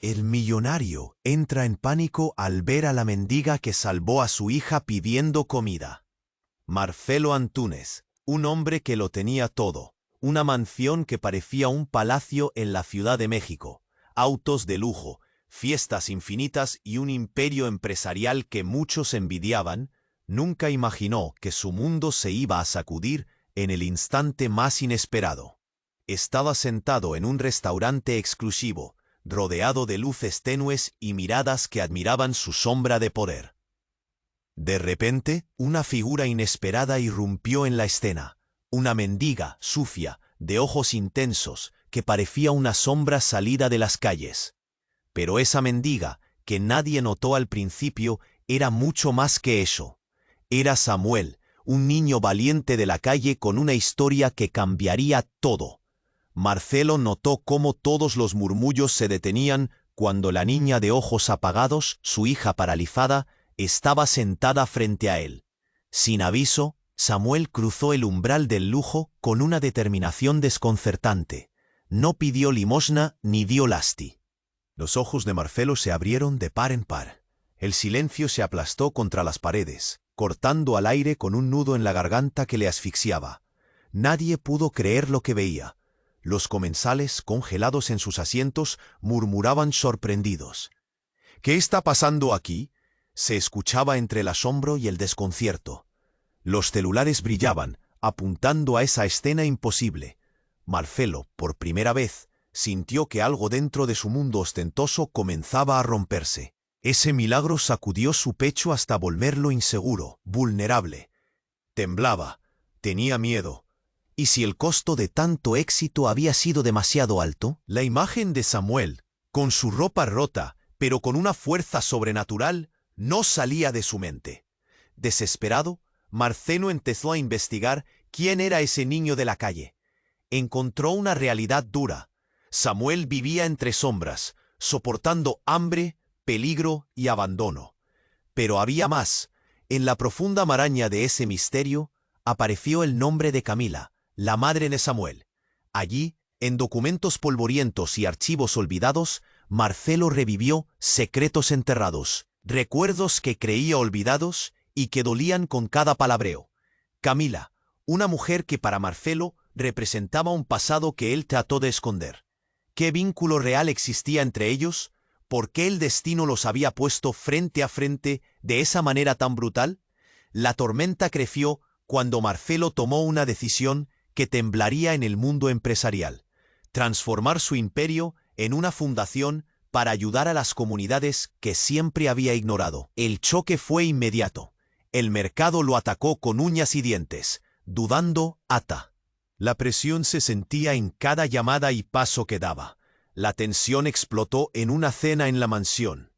El millonario entra en pánico al ver a la mendiga que salvó a su hija pidiendo comida. Marcelo Antúnez, un hombre que lo tenía todo, una mansión que parecía un palacio en la Ciudad de México, autos de lujo, fiestas infinitas y un imperio empresarial que muchos envidiaban, nunca imaginó que su mundo se iba a sacudir en el instante más inesperado. Estaba sentado en un restaurante exclusivo, rodeado de luces tenues y miradas que admiraban su sombra de poder. De repente, una figura inesperada irrumpió en la escena, una mendiga sucia, de ojos intensos, que parecía una sombra salida de las calles. Pero esa mendiga, que nadie notó al principio, era mucho más que eso. Era Samuel, un niño valiente de la calle con una historia que cambiaría todo. Marcelo notó cómo todos los murmullos se detenían cuando la niña de ojos apagados, su hija paralizada, estaba sentada frente a él. Sin aviso, Samuel cruzó el umbral del lujo con una determinación desconcertante. No pidió limosna ni dio lasti. Los ojos de Marcelo se abrieron de par en par. El silencio se aplastó contra las paredes, cortando al aire con un nudo en la garganta que le asfixiaba. Nadie pudo creer lo que veía. Los comensales, congelados en sus asientos, murmuraban sorprendidos. «¿Qué está pasando aquí?», se escuchaba entre el asombro y el desconcierto. Los celulares brillaban, apuntando a esa escena imposible. Marcelo, por primera vez, sintió que algo dentro de su mundo ostentoso comenzaba a romperse. Ese milagro sacudió su pecho hasta volverlo inseguro, vulnerable. Temblaba, tenía miedo. ¿Y si el costo de tanto éxito había sido demasiado alto? La imagen de Samuel, con su ropa rota, pero con una fuerza sobrenatural, no salía de su mente. Desesperado, Marcelo empezó a investigar quién era ese niño de la calle. Encontró una realidad dura. Samuel vivía entre sombras, soportando hambre, peligro y abandono. Pero había más. En la profunda maraña de ese misterio, apareció el nombre de Camila, la madre de Samuel. Allí, en documentos polvorientos y archivos olvidados, Marcelo revivió secretos enterrados, recuerdos que creía olvidados y que dolían con cada palabreo. Camila, una mujer que para Marcelo representaba un pasado que él trató de esconder. ¿Qué vínculo real existía entre ellos? ¿Por qué el destino los había puesto frente a frente de esa manera tan brutal? La tormenta creció cuando Marcelo tomó una decisión que temblaría en el mundo empresarial: transformar su imperio en una fundación para ayudar a las comunidades que siempre había ignorado. El choque fue inmediato. El mercado lo atacó con uñas y dientes, dudando hasta. La presión se sentía en cada llamada y paso que daba. La tensión explotó en una cena en la mansión.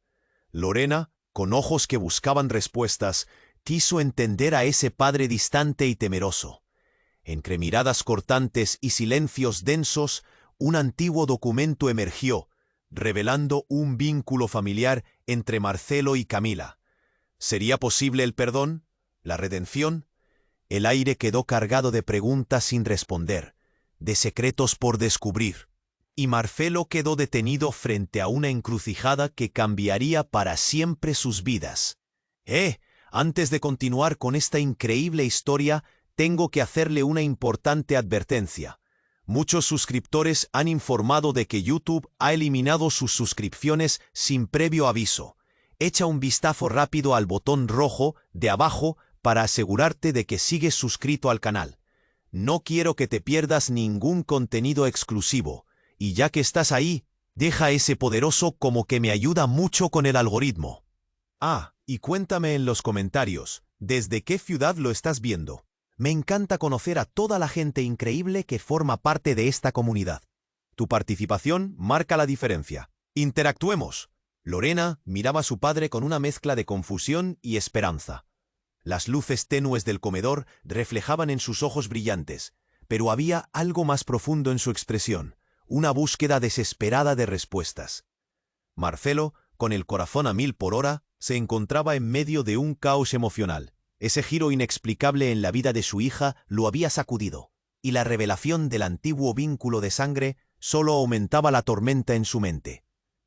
Lorena, con ojos que buscaban respuestas, quiso entender a ese padre distante y temeroso. Entre miradas cortantes y silencios densos, un antiguo documento emergió, revelando un vínculo familiar entre Marcelo y Camila. ¿Sería posible el perdón? ¿La redención? El aire quedó cargado de preguntas sin responder, de secretos por descubrir. Y Marcelo quedó detenido frente a una encrucijada que cambiaría para siempre sus vidas. Antes de continuar con esta increíble historia, tengo que hacerle una importante advertencia. Muchos suscriptores han informado de que YouTube ha eliminado sus suscripciones sin previo aviso. Echa un vistazo rápido al botón rojo de abajo para asegurarte de que sigues suscrito al canal. No quiero que te pierdas ningún contenido exclusivo. Y ya que estás ahí, deja ese poderoso como que me ayuda mucho con el algoritmo. Y cuéntame en los comentarios, ¿desde qué ciudad lo estás viendo? Me encanta conocer a toda la gente increíble que forma parte de esta comunidad. Tu participación marca la diferencia. ¡Interactuemos! Lorena miraba a su padre con una mezcla de confusión y esperanza. Las luces tenues del comedor reflejaban en sus ojos brillantes, pero había algo más profundo en su expresión. Una búsqueda desesperada de respuestas. Marcelo, con el corazón a 1000 por hora, se encontraba en medio de un caos emocional. Ese giro inexplicable en la vida de su hija lo había sacudido, y la revelación del antiguo vínculo de sangre solo aumentaba la tormenta en su mente.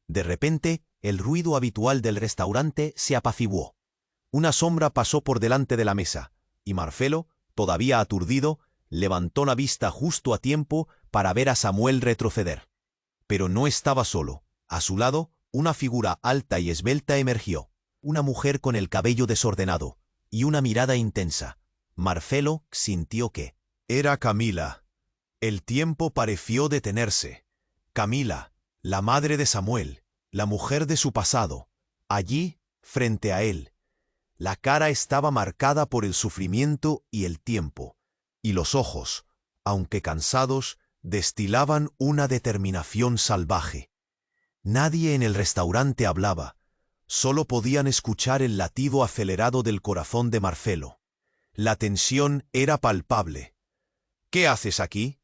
De repente, el ruido habitual del restaurante se apaciguó. Una sombra pasó por delante de la mesa, y Marcelo, todavía aturdido, levantó la vista justo a tiempo para ver a Samuel retroceder. Pero no estaba solo. A su lado, una figura alta y esbelta emergió. Una mujer con el cabello desordenado y una mirada intensa. Marcelo sintió que era Camila. El tiempo pareció detenerse. Camila, la madre de Samuel, la mujer de su pasado, allí, frente a él. La cara estaba marcada por el sufrimiento y el tiempo, y los ojos, aunque cansados, destilaban una determinación salvaje. Nadie en el restaurante hablaba, solo podían escuchar el latido acelerado del corazón de Marcelo. La tensión era palpable. «¿Qué haces aquí?»,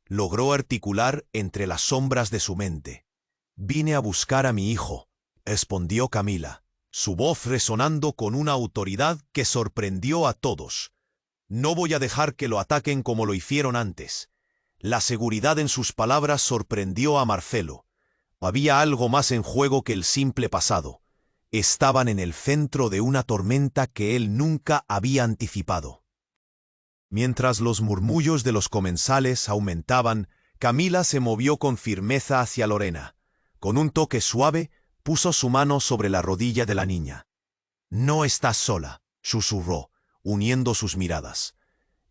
logró articular entre las sombras de su mente. «Vine a buscar a mi hijo», respondió Camila, su voz resonando con una autoridad que sorprendió a todos. «No voy a dejar que lo ataquen como lo hicieron antes». La seguridad en sus palabras sorprendió a Marcelo. Había algo más en juego que el simple pasado. Estaban en el centro de una tormenta que él nunca había anticipado. Mientras los murmullos de los comensales aumentaban, Camila se movió con firmeza hacia Lorena. Con un toque suave, puso su mano sobre la rodilla de la niña. «No estás sola», susurró, uniendo sus miradas.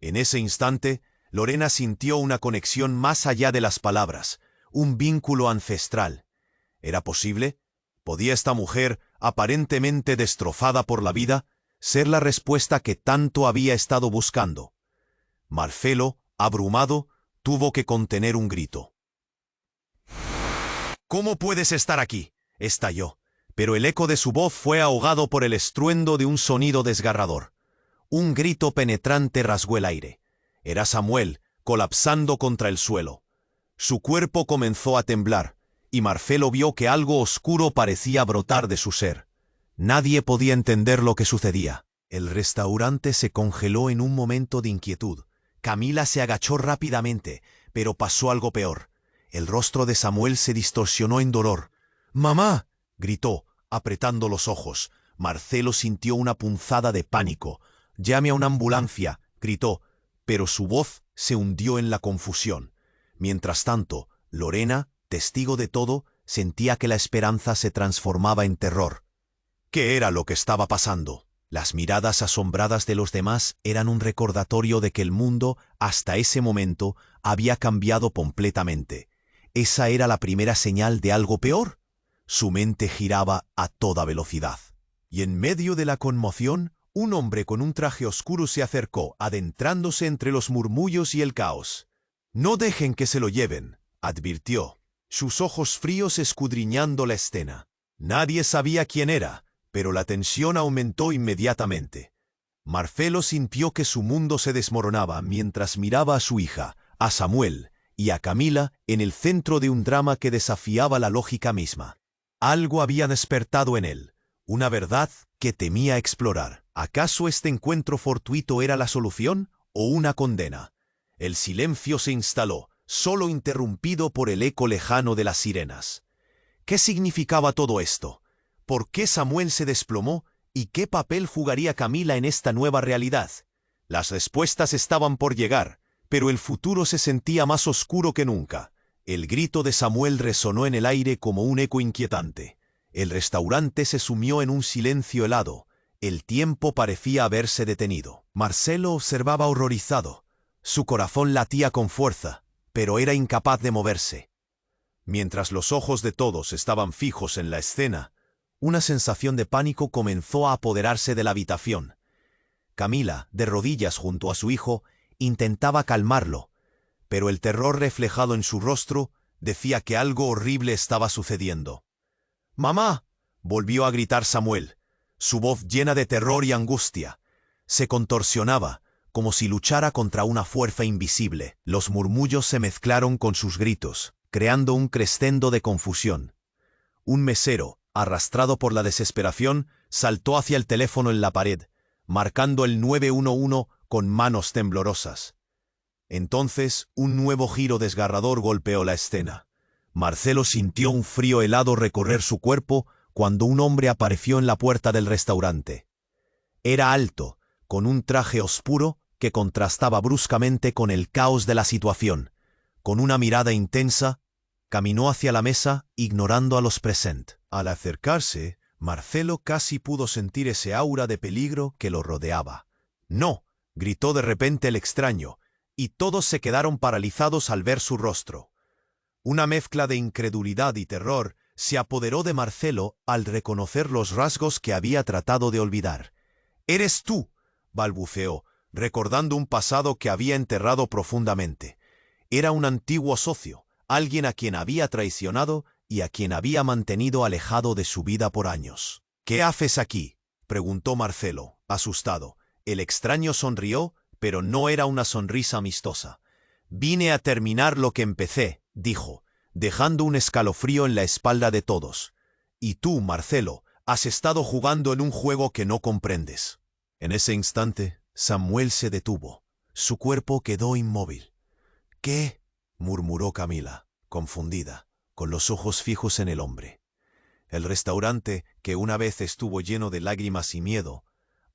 En ese instante, Lorena sintió una conexión más allá de las palabras, un vínculo ancestral. ¿Era posible? ¿Podía esta mujer, aparentemente destrozada por la vida, ser la respuesta que tanto había estado buscando? Marcelo, abrumado, tuvo que contener un grito. «¿Cómo puedes estar aquí?», estalló, pero el eco de su voz fue ahogado por el estruendo de un sonido desgarrador. Un grito penetrante rasgó el aire. Era Samuel, colapsando contra el suelo. Su cuerpo comenzó a temblar, y Marcelo vio que algo oscuro parecía brotar de su ser. Nadie podía entender lo que sucedía. El restaurante se congeló en un momento de inquietud. Camila se agachó rápidamente, pero pasó algo peor. El rostro de Samuel se distorsionó en dolor. «¡Mamá!», gritó, apretando los ojos. Marcelo sintió una punzada de pánico. «Llame a una ambulancia», gritó, pero su voz se hundió en la confusión. Mientras tanto, Lorena, testigo de todo, sentía que la esperanza se transformaba en terror. ¿Qué era lo que estaba pasando? Las miradas asombradas de los demás eran un recordatorio de que el mundo, hasta ese momento, había cambiado completamente. ¿Esa era la primera señal de algo peor? Su mente giraba a toda velocidad. Y en medio de la conmoción, un hombre con un traje oscuro se acercó, adentrándose entre los murmullos y el caos. «No dejen que se lo lleven», advirtió, sus ojos fríos escudriñando la escena. Nadie sabía quién era, pero la tensión aumentó inmediatamente. Marcelo sintió que su mundo se desmoronaba mientras miraba a su hija, a Samuel y a Camila en el centro de un drama que desafiaba la lógica misma. Algo había despertado en él, una verdad que temía explorar. ¿Acaso este encuentro fortuito era la solución o una condena? El silencio se instaló, solo interrumpido por el eco lejano de las sirenas. ¿Qué significaba todo esto? ¿Por qué Samuel se desplomó? ¿Y qué papel jugaría Camila en esta nueva realidad? Las respuestas estaban por llegar, pero el futuro se sentía más oscuro que nunca. El grito de Samuel resonó en el aire como un eco inquietante. El restaurante se sumió en un silencio helado. El tiempo parecía haberse detenido. Marcelo observaba horrorizado. Su corazón latía con fuerza, pero era incapaz de moverse. Mientras los ojos de todos estaban fijos en la escena, una sensación de pánico comenzó a apoderarse de la habitación. Camila, de rodillas junto a su hijo, intentaba calmarlo, pero el terror reflejado en su rostro decía que algo horrible estaba sucediendo. «¡Mamá!», volvió a gritar Samuel, su voz llena de terror y angustia. Se contorsionaba, como si luchara contra una fuerza invisible. Los murmullos se mezclaron con sus gritos, creando un crescendo de confusión. Un mesero, arrastrado por la desesperación, saltó hacia el teléfono en la pared, marcando el 911 con manos temblorosas. Entonces, un nuevo giro desgarrador golpeó la escena. Marcelo sintió un frío helado recorrer su cuerpo cuando un hombre apareció en la puerta del restaurante. Era alto, con un traje oscuro que contrastaba bruscamente con el caos de la situación. Con una mirada intensa, caminó hacia la mesa, ignorando a los presentes. Al acercarse, Marcelo casi pudo sentir ese aura de peligro que lo rodeaba. «¡No!», gritó de repente el extraño, y todos se quedaron paralizados al ver su rostro. Una mezcla de incredulidad y terror se apoderó de Marcelo al reconocer los rasgos que había tratado de olvidar. «¡Eres tú!», balbuceó, recordando un pasado que había enterrado profundamente. Era un antiguo socio, alguien a quien había traicionado y a quien había mantenido alejado de su vida por años. «¿Qué haces aquí?», preguntó Marcelo, asustado. El extraño sonrió, pero no era una sonrisa amistosa. «Vine a terminar lo que empecé», dijo, dejando un escalofrío en la espalda de todos. «Y tú, Marcelo, has estado jugando en un juego que no comprendes». En ese instante, Samuel se detuvo. Su cuerpo quedó inmóvil. «¿Qué?», murmuró Camila, confundida, con los ojos fijos en el hombre. El restaurante, que una vez estuvo lleno de lágrimas y miedo,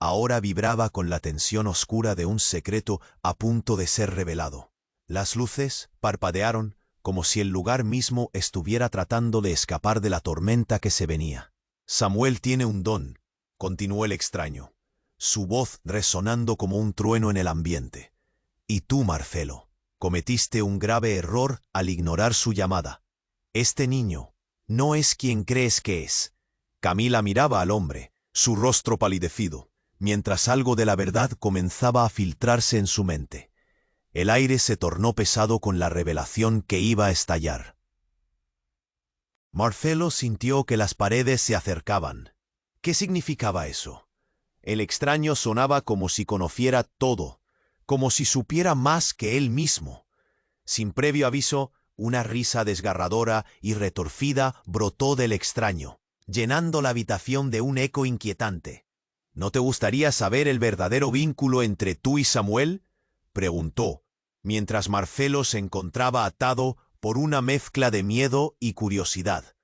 ahora vibraba con la tensión oscura de un secreto a punto de ser revelado. Las luces parpadearon como si el lugar mismo estuviera tratando de escapar de la tormenta que se venía. «Samuel tiene un don», continuó el extraño, su voz resonando como un trueno en el ambiente. «Y tú, Marcelo, cometiste un grave error al ignorar su llamada. Este niño no es quien crees que es». Camila miraba al hombre, su rostro palidecido, mientras algo de la verdad comenzaba a filtrarse en su mente. El aire se tornó pesado con la revelación que iba a estallar. Marcelo sintió que las paredes se acercaban. ¿Qué significaba eso? El extraño sonaba como si conociera todo, como si supiera más que él mismo. Sin previo aviso, una risa desgarradora y retorcida brotó del extraño, llenando la habitación de un eco inquietante. «¿No te gustaría saber el verdadero vínculo entre tú y Samuel?», preguntó, mientras Marcelo se encontraba atado por una mezcla de miedo y curiosidad.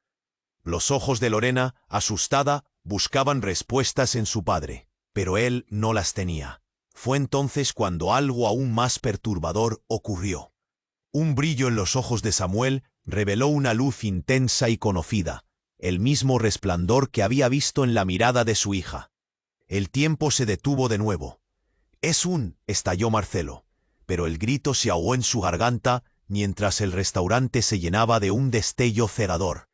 Los ojos de Lorena, asustada, buscaban respuestas en su padre, pero él no las tenía. Fue entonces cuando algo aún más perturbador ocurrió. Un brillo en los ojos de Samuel reveló una luz intensa y conocida, el mismo resplandor que había visto en la mirada de su hija. El tiempo se detuvo de nuevo. Estalló Marcelo, pero el grito se ahogó en su garganta mientras el restaurante se llenaba de un destello cegador.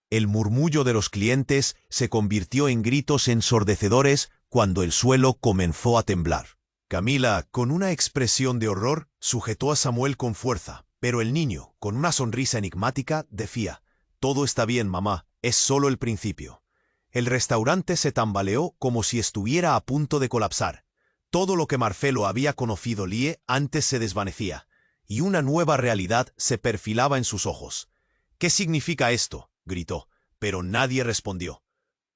El murmullo de los clientes se convirtió en gritos ensordecedores cuando el suelo comenzó a temblar. Camila, con una expresión de horror, sujetó a Samuel con fuerza, pero el niño, con una sonrisa enigmática, decía: «Todo está bien, mamá, es solo el principio». El restaurante se tambaleó como si estuviera a punto de colapsar. Todo lo que Marcelo había conocido antes se desvanecía, y una nueva realidad se perfilaba en sus ojos. «¿Qué significa esto?», gritó, pero nadie respondió.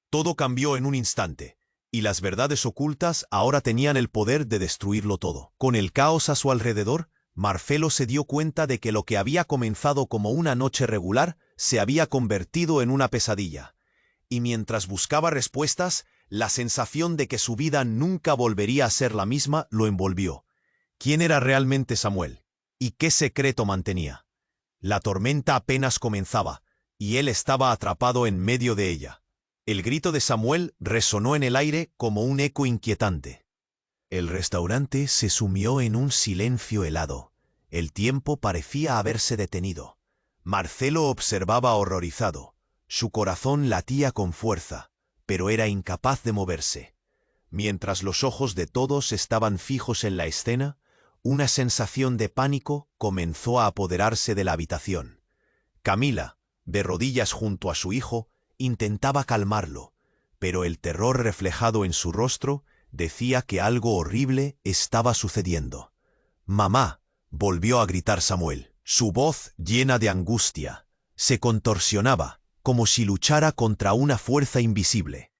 Todo cambió en un instante, y las verdades ocultas ahora tenían el poder de destruirlo todo. Con el caos a su alrededor, Marcelo se dio cuenta de que lo que había comenzado como una noche regular se había convertido en una pesadilla. Y mientras buscaba respuestas, la sensación de que su vida nunca volvería a ser la misma lo envolvió. ¿Quién era realmente Samuel? ¿Y qué secreto mantenía? La tormenta apenas comenzaba, y él estaba atrapado en medio de ella. El grito de Samuel resonó en el aire como un eco inquietante. El restaurante se sumió en un silencio helado. El tiempo parecía haberse detenido. Marcelo observaba horrorizado. Su corazón latía con fuerza, pero era incapaz de moverse. Mientras los ojos de todos estaban fijos en la escena, una sensación de pánico comenzó a apoderarse de la habitación. Camila, de rodillas junto a su hijo, intentaba calmarlo, pero el terror reflejado en su rostro decía que algo horrible estaba sucediendo. «¡Mamá!», volvió a gritar Samuel. Su voz, llena de angustia, se contorsionaba, como si luchara contra una fuerza invisible.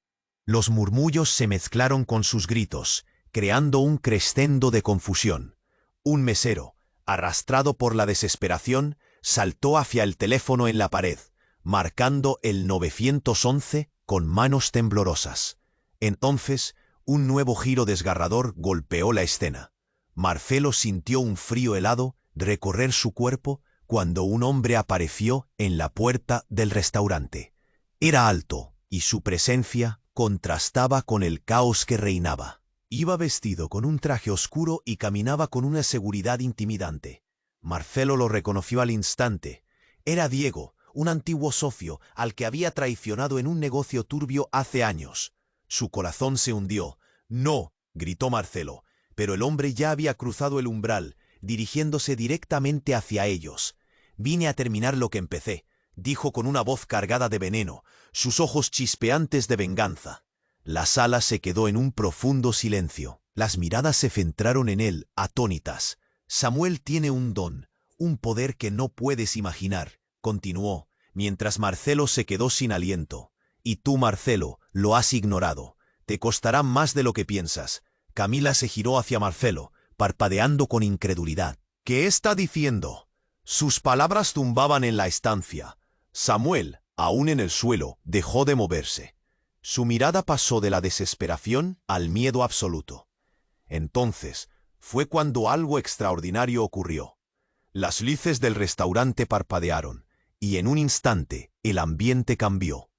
Los murmullos se mezclaron con sus gritos, creando un crescendo de confusión. Un mesero, arrastrado por la desesperación, saltó hacia el teléfono en la pared, marcando el 911 con manos temblorosas. Entonces, un nuevo giro desgarrador golpeó la escena. Marcelo sintió un frío helado recorrer su cuerpo cuando un hombre apareció en la puerta del restaurante. Era alto, y su presencia contrastaba con el caos que reinaba. Iba vestido con un traje oscuro y caminaba con una seguridad intimidante. Marcelo lo reconoció al instante. Era Diego, un antiguo socio al que había traicionado en un negocio turbio hace años. Su corazón se hundió. «¡No!», gritó Marcelo, pero el hombre ya había cruzado el umbral, dirigiéndose directamente hacia ellos. «Vine a terminar lo que empecé», dijo con una voz cargada de veneno, sus ojos chispeantes de venganza. La sala se quedó en un profundo silencio. Las miradas se centraron en él, atónitas. «Samuel tiene un don, un poder que no puedes imaginar», continuó, mientras Marcelo se quedó sin aliento. «Y tú, Marcelo, lo has ignorado. Te costará más de lo que piensas». Camila se giró hacia Marcelo, parpadeando con incredulidad. «¿Qué está diciendo?». Sus palabras zumbaban en la estancia. Samuel, aún en el suelo, dejó de moverse. Su mirada pasó de la desesperación al miedo absoluto. Entonces, fue cuando algo extraordinario ocurrió. Las luces del restaurante parpadearon, y en un instante el ambiente cambió.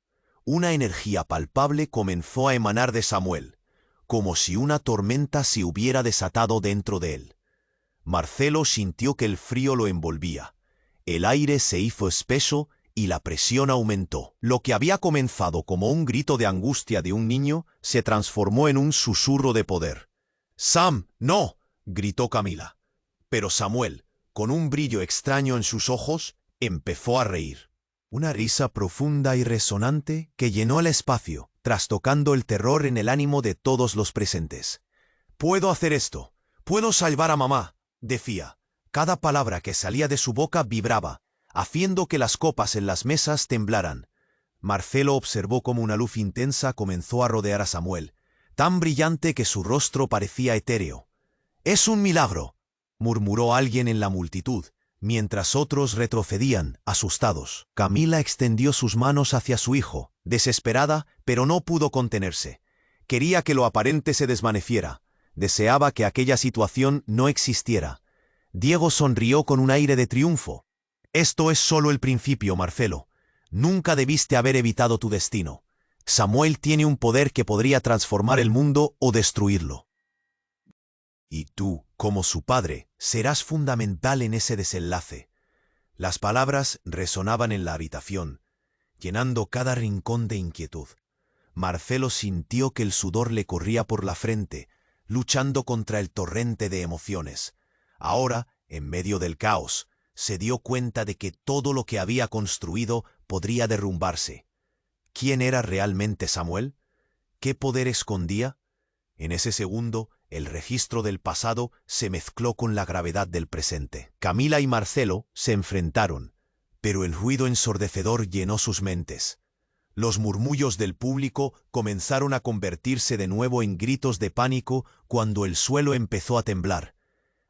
Una energía palpable comenzó a emanar de Samuel, como si una tormenta se hubiera desatado dentro de él. Marcelo sintió que el frío lo envolvía. El aire se hizo espeso y la presión aumentó. Lo que había comenzado como un grito de angustia de un niño se transformó en un susurro de poder. «¡Sam, no!», gritó Camila. Pero Samuel, con un brillo extraño en sus ojos, empezó a reír. Una risa profunda y resonante que llenó el espacio, trastocando el terror en el ánimo de todos los presentes. «Puedo hacer esto. Puedo salvar a mamá», decía. Cada palabra que salía de su boca vibraba, haciendo que las copas en las mesas temblaran. Marcelo observó cómo una luz intensa comenzó a rodear a Samuel, tan brillante que su rostro parecía etéreo. «Es un milagro», murmuró alguien en la multitud, mientras otros retrocedían, asustados. Camila extendió sus manos hacia su hijo, desesperada, pero no pudo contenerse. Quería que lo aparente se desvaneciera. Deseaba que aquella situación no existiera. Diego sonrió con un aire de triunfo. «Esto es solo el principio, Marcelo. Nunca debiste haber evitado tu destino. Samuel tiene un poder que podría transformar el mundo o destruirlo. Y tú, como su padre, serás fundamental en ese desenlace». Las palabras resonaban en la habitación, llenando cada rincón de inquietud. Marcelo sintió que el sudor le corría por la frente, luchando contra el torrente de emociones. Ahora, en medio del caos, se dio cuenta de que todo lo que había construido podría derrumbarse. ¿Quién era realmente Samuel? ¿Qué poder escondía? En ese segundo, el registro del pasado se mezcló con la gravedad del presente. Camila y Marcelo se enfrentaron, pero el ruido ensordecedor llenó sus mentes. Los murmullos del público comenzaron a convertirse de nuevo en gritos de pánico cuando el suelo empezó a temblar.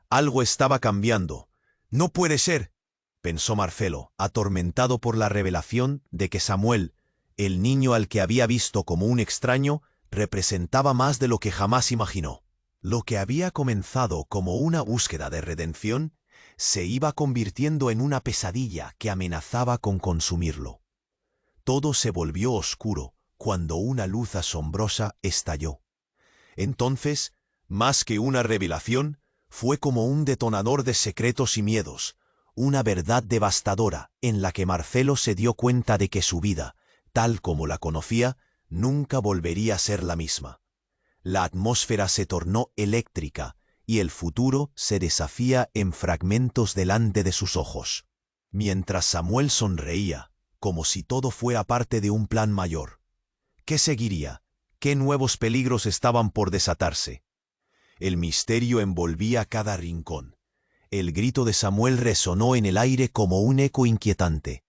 Algo estaba cambiando. «No puede ser», pensó Marcelo, atormentado por la revelación de que Samuel, el niño al que había visto como un extraño, representaba más de lo que jamás imaginó. Lo que había comenzado como una búsqueda de redención se iba convirtiendo en una pesadilla que amenazaba con consumirlo. Todo se volvió oscuro cuando una luz asombrosa estalló. Entonces, más que una revelación, fue como un detonador de secretos y miedos, una verdad devastadora en la que Marcelo se dio cuenta de que su vida, tal como la conocía, nunca volvería a ser la misma. La atmósfera se tornó eléctrica y el futuro se deshacía en fragmentos delante de sus ojos. Mientras Samuel sonreía, como si todo fuera parte de un plan mayor. ¿Qué seguiría? ¿Qué nuevos peligros estaban por desatarse? El misterio envolvía cada rincón. El grito de Samuel resonó en el aire como un eco inquietante.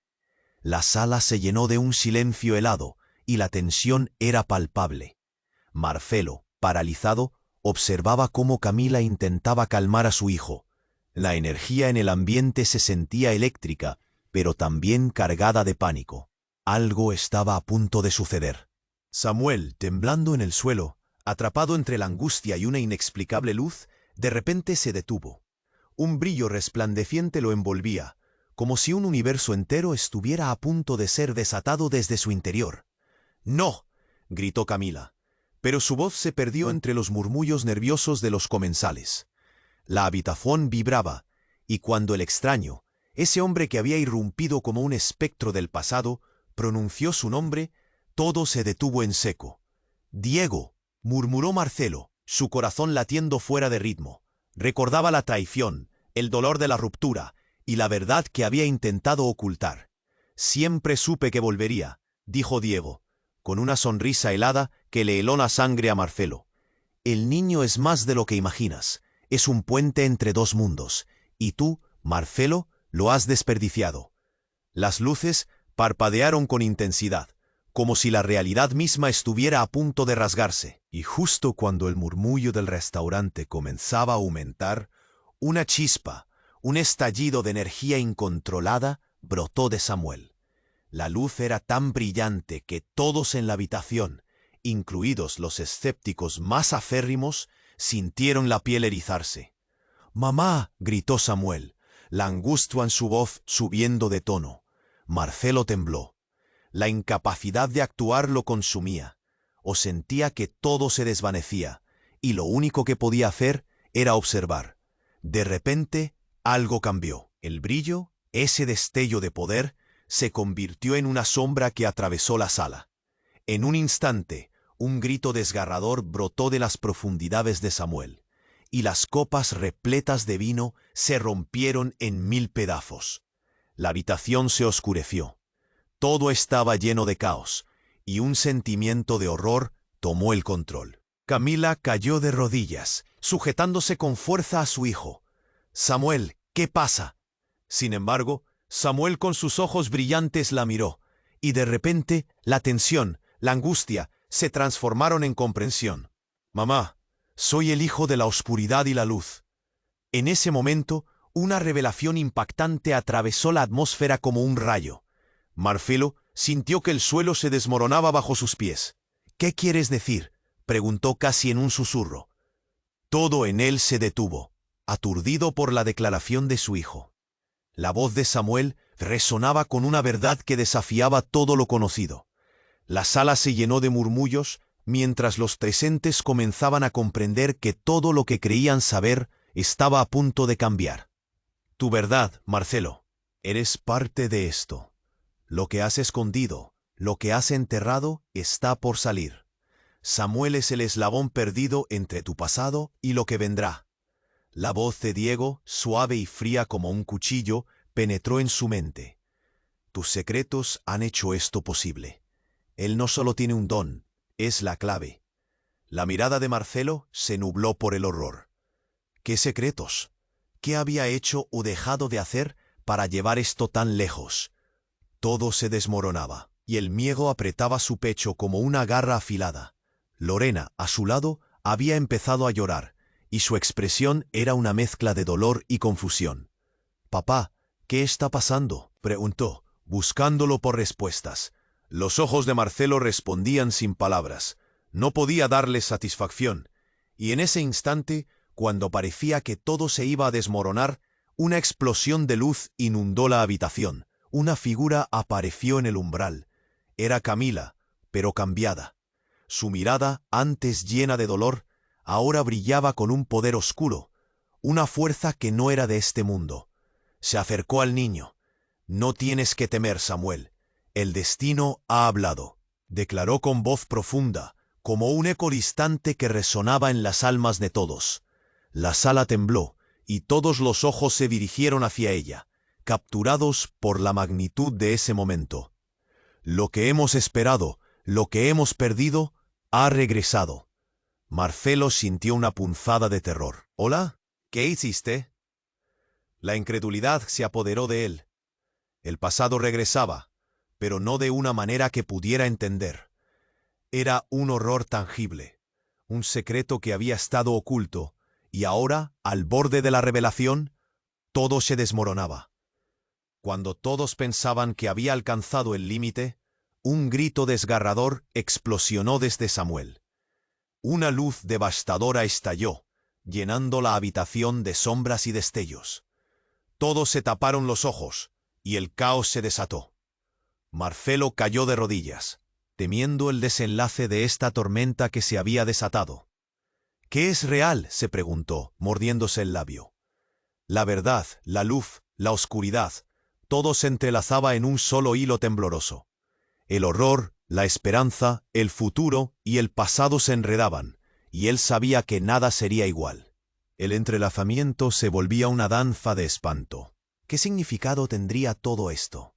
La sala se llenó de un silencio helado y la tensión era palpable. Marcelo, paralizado, observaba cómo Camila intentaba calmar a su hijo. La energía en el ambiente se sentía eléctrica, pero también cargada de pánico. Algo estaba a punto de suceder. Samuel, temblando en el suelo, atrapado entre la angustia y una inexplicable luz, de repente se detuvo. Un brillo resplandeciente lo envolvía, como si un universo entero estuviera a punto de ser desatado desde su interior. ¡No!, gritó Camila, pero su voz se perdió entre los murmullos nerviosos de los comensales. La habitación vibraba, y cuando el extraño, ese hombre que había irrumpido como un espectro del pasado, pronunció su nombre, todo se detuvo en seco. «Diego», murmuró Marcelo, su corazón latiendo fuera de ritmo. Recordaba la traición, el dolor de la ruptura y la verdad que había intentado ocultar. «Siempre supe que volvería», dijo Diego, con una sonrisa helada que le heló la sangre a Marcelo. «El niño es más de lo que imaginas. Es un puente entre dos mundos, y tú, Marcelo, lo has desperdiciado». Las luces parpadearon con intensidad, como si la realidad misma estuviera a punto de rasgarse. Y justo cuando el murmullo del restaurante comenzaba a aumentar, una chispa, un estallido de energía incontrolada, brotó de Samuel. La luz era tan brillante que todos en la habitación, incluidos los escépticos más aférrimos, sintieron la piel erizarse. «¡Mamá!», gritó Samuel, la angustia en su voz subiendo de tono. Marcelo tembló. La incapacidad de actuar lo consumía, o sentía que todo se desvanecía, y lo único que podía hacer era observar. De repente, algo cambió. El brillo, ese destello de poder, se convirtió en una sombra que atravesó la sala. En un instante, un grito desgarrador brotó de las profundidades de Samuel, y las copas repletas de vino se rompieron en 1000 pedazos. La habitación se oscureció. Todo estaba lleno de caos, y un sentimiento de horror tomó el control. Camila cayó de rodillas, sujetándose con fuerza a su hijo. «Samuel, ¿qué pasa?». Sin embargo, Samuel con sus ojos brillantes la miró, y de repente la tensión, la angustia, se transformaron en comprensión. «Mamá, soy el hijo de la oscuridad y la luz». En ese momento, una revelación impactante atravesó la atmósfera como un rayo. Marcelo sintió que el suelo se desmoronaba bajo sus pies. «¿Qué quieres decir?», preguntó casi en un susurro. Todo en él se detuvo, aturdido por la declaración de su hijo. La voz de Samuel resonaba con una verdad que desafiaba todo lo conocido. La sala se llenó de murmullos, mientras los presentes comenzaban a comprender que todo lo que creían saber estaba a punto de cambiar. «Tu verdad, Marcelo. Eres parte de esto. Lo que has escondido, lo que has enterrado, está por salir. Samuel es el eslabón perdido entre tu pasado y lo que vendrá». La voz de Diego, suave y fría como un cuchillo, penetró en su mente. «Tus secretos han hecho esto posible. Él no solo tiene un don, es la clave». La mirada de Marcelo se nubló por el horror. ¿Qué secretos? ¿Qué había hecho o dejado de hacer para llevar esto tan lejos? Todo se desmoronaba, y el miedo apretaba su pecho como una garra afilada. Lorena, a su lado, había empezado a llorar, y su expresión era una mezcla de dolor y confusión. «Papá, ¿qué está pasando?», preguntó, buscándolo por respuestas. Los ojos de Marcelo respondían sin palabras. No podía darle satisfacción, y en ese instante, cuando parecía que todo se iba a desmoronar, una explosión de luz inundó la habitación. Una figura apareció en el umbral. Era Camila, pero cambiada. Su mirada, antes llena de dolor, ahora brillaba con un poder oscuro, una fuerza que no era de este mundo. Se acercó al niño. «No tienes que temer, Samuel. El destino ha hablado», declaró con voz profunda, como un eco distante que resonaba en las almas de todos. La sala tembló, y todos los ojos se dirigieron hacia ella, capturados por la magnitud de ese momento. «Lo que hemos esperado, lo que hemos perdido, ha regresado». Marcelo sintió una punzada de terror. «¿Hola? ¿Qué hiciste?». La incredulidad se apoderó de él. El pasado regresaba, pero no de una manera que pudiera entender. Era un horror tangible, un secreto que había estado oculto, y ahora, al borde de la revelación, Todo se desmoronaba. Cuando todos pensaban que había alcanzado el límite, un grito desgarrador explosionó desde Samuel. Una luz devastadora estalló, llenando la habitación de sombras y destellos. Todos se taparon los ojos, y el caos se desató. Marcelo cayó de rodillas, temiendo el desenlace de esta tormenta que se había desatado. ¿Qué es real?, se preguntó, mordiéndose el labio. La verdad, la luz, la oscuridad, todo se entrelazaba en un solo hilo tembloroso. El horror, la esperanza, el futuro y el pasado se enredaban, y él sabía que nada sería igual. El entrelazamiento se volvía una danza de espanto. ¿Qué significado tendría todo esto?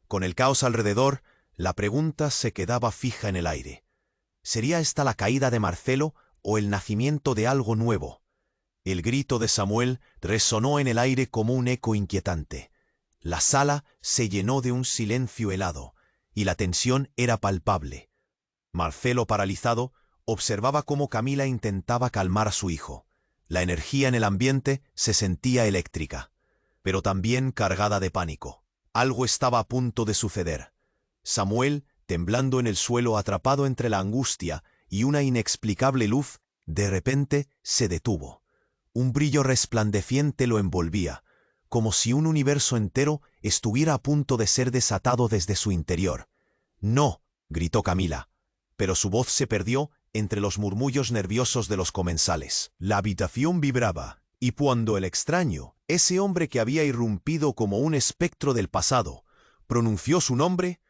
Con el caos alrededor, la pregunta se quedaba fija en el aire. ¿Sería esta la caída de Marcelo o el nacimiento de algo nuevo? El grito de Samuel resonó en el aire como un eco inquietante. La sala se llenó de un silencio helado, y la tensión era palpable. Marcelo, paralizado, observaba cómo Camila intentaba calmar a su hijo. La energía en el ambiente se sentía eléctrica, pero también cargada de pánico. Algo estaba a punto de suceder. Samuel, temblando en el suelo, atrapado entre la angustia y una inexplicable luz, de repente se detuvo. Un brillo resplandeciente lo envolvía, como si un universo entero estuviera a punto de ser desatado desde su interior. «¡No!», gritó Camila, pero su voz se perdió entre los murmullos nerviosos de los comensales. La habitación vibraba, y cuando el extraño, ese hombre que había irrumpido como un espectro del pasado, pronunció su nombre,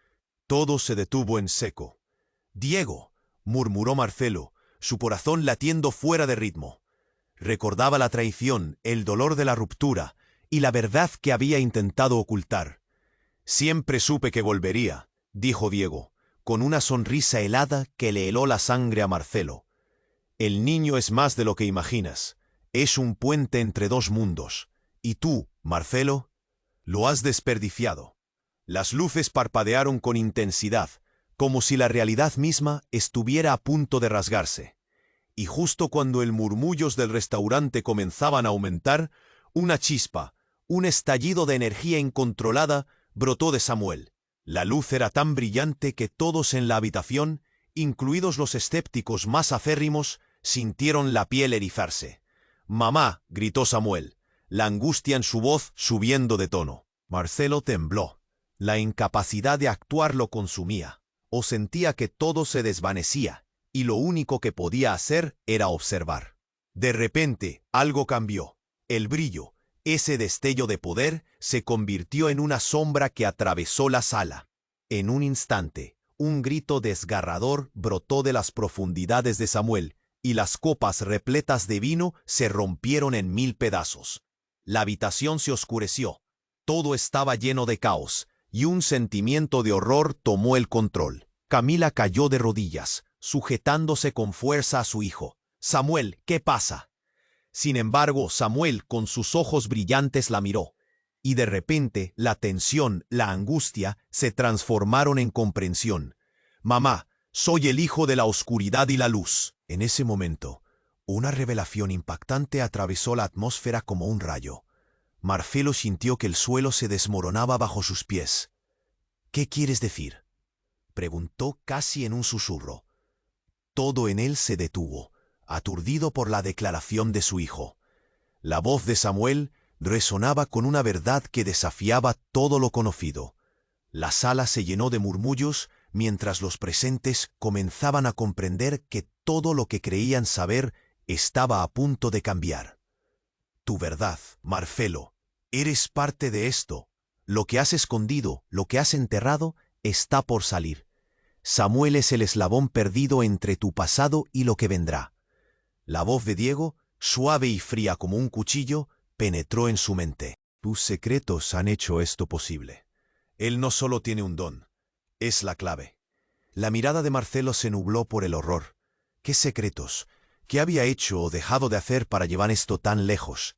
todo se detuvo en seco. «¡Diego!», murmuró Marcelo, su corazón latiendo fuera de ritmo. Recordaba la traición, el dolor de la ruptura y la verdad que había intentado ocultar. «Siempre supe que volvería», dijo Diego, con una sonrisa helada que le heló la sangre a Marcelo. «El niño es más de lo que imaginas. Es un puente entre dos mundos. Y tú, Marcelo, lo has desperdiciado». Las luces parpadearon con intensidad, como si la realidad misma estuviera a punto de rasgarse. Y justo cuando el murmullos del restaurante comenzaban a aumentar, una chispa, un estallido de energía incontrolada, brotó de Samuel. La luz era tan brillante que todos en la habitación, incluidos los escépticos más acérrimos, sintieron la piel erizarse. «¡Mamá!», gritó Samuel, la angustia en su voz subiendo de tono. Marcelo tembló. La incapacidad de actuar lo consumía, o sentía que todo se desvanecía, y lo único que podía hacer era observar. De repente, algo cambió. El brillo, ese destello de poder, se convirtió en una sombra que atravesó la sala. En un instante, un grito desgarrador brotó de las profundidades de Samuel, y las copas repletas de vino se rompieron en 1000 pedazos. La habitación se oscureció. Todo estaba lleno de caos, y un sentimiento de horror tomó el control. Camila cayó de rodillas, sujetándose con fuerza a su hijo. «Samuel, ¿qué pasa?». Sin embargo, Samuel, con sus ojos brillantes, la miró, y de repente la tensión, la angustia, se transformaron en comprensión. «Mamá, soy el hijo de la oscuridad y la luz». En ese momento, una revelación impactante atravesó la atmósfera como un rayo. Marcelo sintió que el suelo se desmoronaba bajo sus pies. «¿Qué quieres decir?», preguntó casi en un susurro. Todo en él se detuvo, aturdido por la declaración de su hijo. La voz de Samuel resonaba con una verdad que desafiaba todo lo conocido. La sala se llenó de murmullos mientras los presentes comenzaban a comprender que todo lo que creían saber estaba a punto de cambiar. «Tu verdad, Marcelo, eres parte de esto. Lo que has escondido, lo que has enterrado, está por salir. Samuel es el eslabón perdido entre tu pasado y lo que vendrá». La voz de Diego, suave y fría como un cuchillo, penetró en su mente. «Tus secretos han hecho esto posible. Él no solo tiene un don, es la clave». La mirada de Marcelo se nubló por el horror. ¿Qué secretos? ¿Qué había hecho o dejado de hacer para llevar esto tan lejos?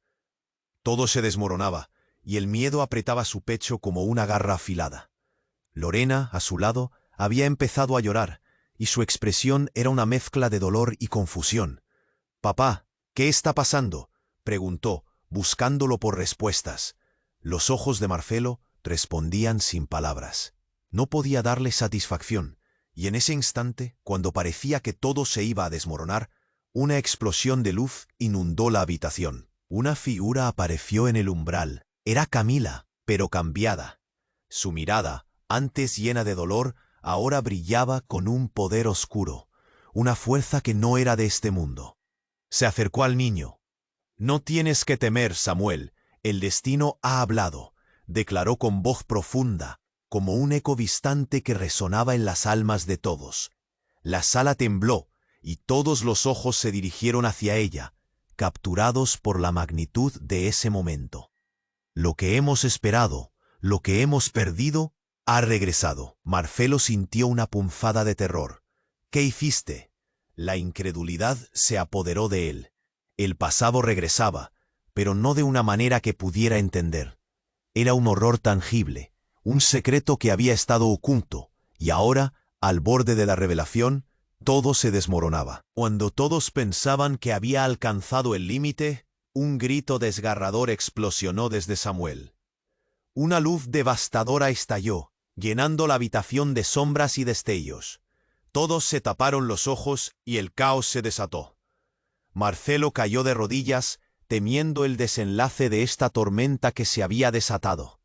Todo se desmoronaba, y el miedo apretaba su pecho como una garra afilada. Lorena, a su lado, había empezado a llorar, y su expresión era una mezcla de dolor y confusión. «Papá, ¿qué está pasando?», preguntó, buscándolo por respuestas. Los ojos de Marcelo respondían sin palabras. No podía darle satisfacción, y en ese instante, cuando parecía que todo se iba a desmoronar, una explosión de luz inundó la habitación. Una figura apareció en el umbral. Era Camila, pero cambiada. Su mirada, antes llena de dolor, ahora brillaba con un poder oscuro, una fuerza que no era de este mundo. Se acercó al niño. «No tienes que temer, Samuel, el destino ha hablado», declaró con voz profunda, como un eco distante que resonaba en las almas de todos. La sala tembló, y todos los ojos se dirigieron hacia ella, capturados por la magnitud de ese momento. Lo que hemos esperado, lo que hemos perdido, ha regresado. Marcelo sintió una punzada de terror. «¿Qué hiciste?» La incredulidad se apoderó de él. El pasado regresaba, pero no de una manera que pudiera entender. Era un horror tangible, un secreto que había estado oculto, y ahora, al borde de la revelación, todo se desmoronaba. Cuando todos pensaban que había alcanzado el límite, un grito desgarrador explosionó desde Samuel. Una luz devastadora estalló, llenando la habitación de sombras y destellos. Todos se taparon los ojos y el caos se desató. Marcelo cayó de rodillas, temiendo el desenlace de esta tormenta que se había desatado.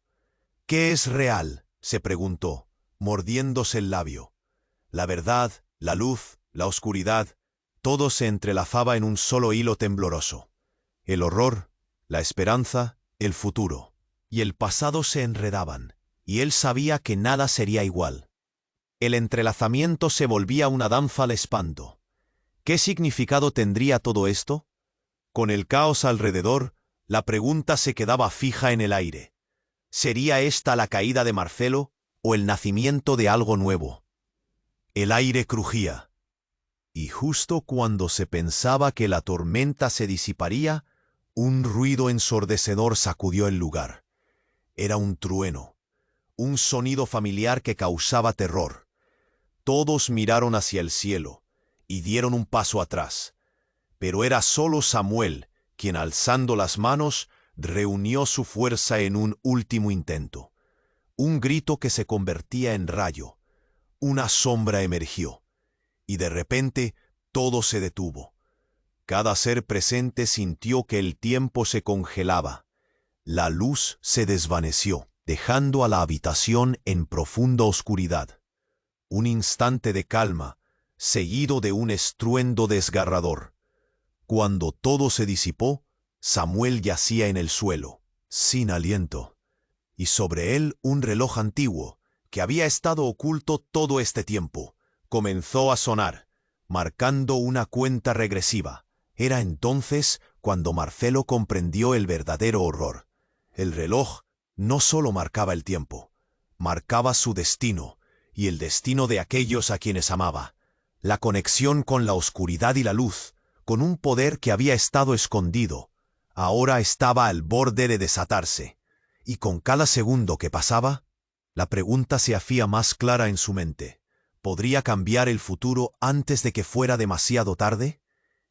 «¿Qué es real?», se preguntó, mordiéndose el labio. La verdad, la luz, la oscuridad, todo se entrelazaba en un solo hilo tembloroso. El horror, la esperanza, el futuro y el pasado se enredaban, y él sabía que nada sería igual. El entrelazamiento se volvía una danza al espanto. ¿Qué significado tendría todo esto? Con el caos alrededor, la pregunta se quedaba fija en el aire. ¿Sería esta la caída de Marcelo o el nacimiento de algo nuevo? El aire crujía. Y justo cuando se pensaba que la tormenta se disiparía, un ruido ensordecedor sacudió el lugar. Era un trueno, un sonido familiar que causaba terror. Todos miraron hacia el cielo y dieron un paso atrás. Pero era solo Samuel quien, alzando las manos, reunió su fuerza en un último intento. Un grito que se convertía en rayo. Una sombra emergió, y de repente todo se detuvo. Cada ser presente sintió que el tiempo se congelaba. La luz se desvaneció, dejando a la habitación en profunda oscuridad. Un instante de calma, seguido de un estruendo desgarrador. Cuando todo se disipó, Samuel yacía en el suelo, sin aliento, y sobre él un reloj antiguo, que había estado oculto todo este tiempo, comenzó a sonar, marcando una cuenta regresiva. Era entonces cuando Marcelo comprendió el verdadero horror. El reloj no solo marcaba el tiempo, marcaba su destino y el destino de aquellos a quienes amaba. La conexión con la oscuridad y la luz, con un poder que había estado escondido, ahora estaba al borde de desatarse. Y con cada segundo que pasaba, la pregunta se hacía más clara en su mente. ¿Podría cambiar el futuro antes de que fuera demasiado tarde?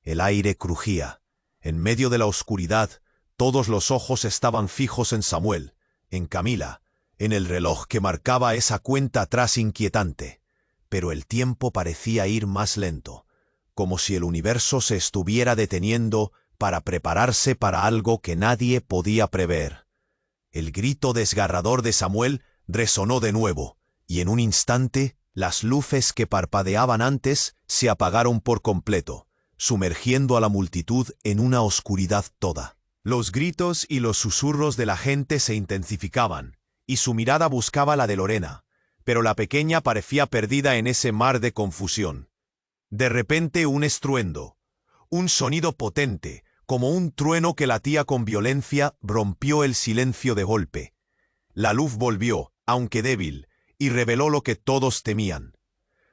El aire crujía. En medio de la oscuridad, todos los ojos estaban fijos en Samuel, en Camila, en el reloj que marcaba esa cuenta atrás inquietante. Pero el tiempo parecía ir más lento, como si el universo se estuviera deteniendo para prepararse para algo que nadie podía prever. El grito desgarrador de Samuel resonó de nuevo, y en un instante las luces que parpadeaban antes se apagaron por completo, sumergiendo a la multitud en una oscuridad toda. Los gritos y los susurros de la gente se intensificaban, y su mirada buscaba la de Lorena, pero la pequeña parecía perdida en ese mar de confusión. De repente un estruendo, un sonido potente, como un trueno que latía con violencia, rompió el silencio de golpe. La luz volvió, aunque débil, y reveló lo que todos temían.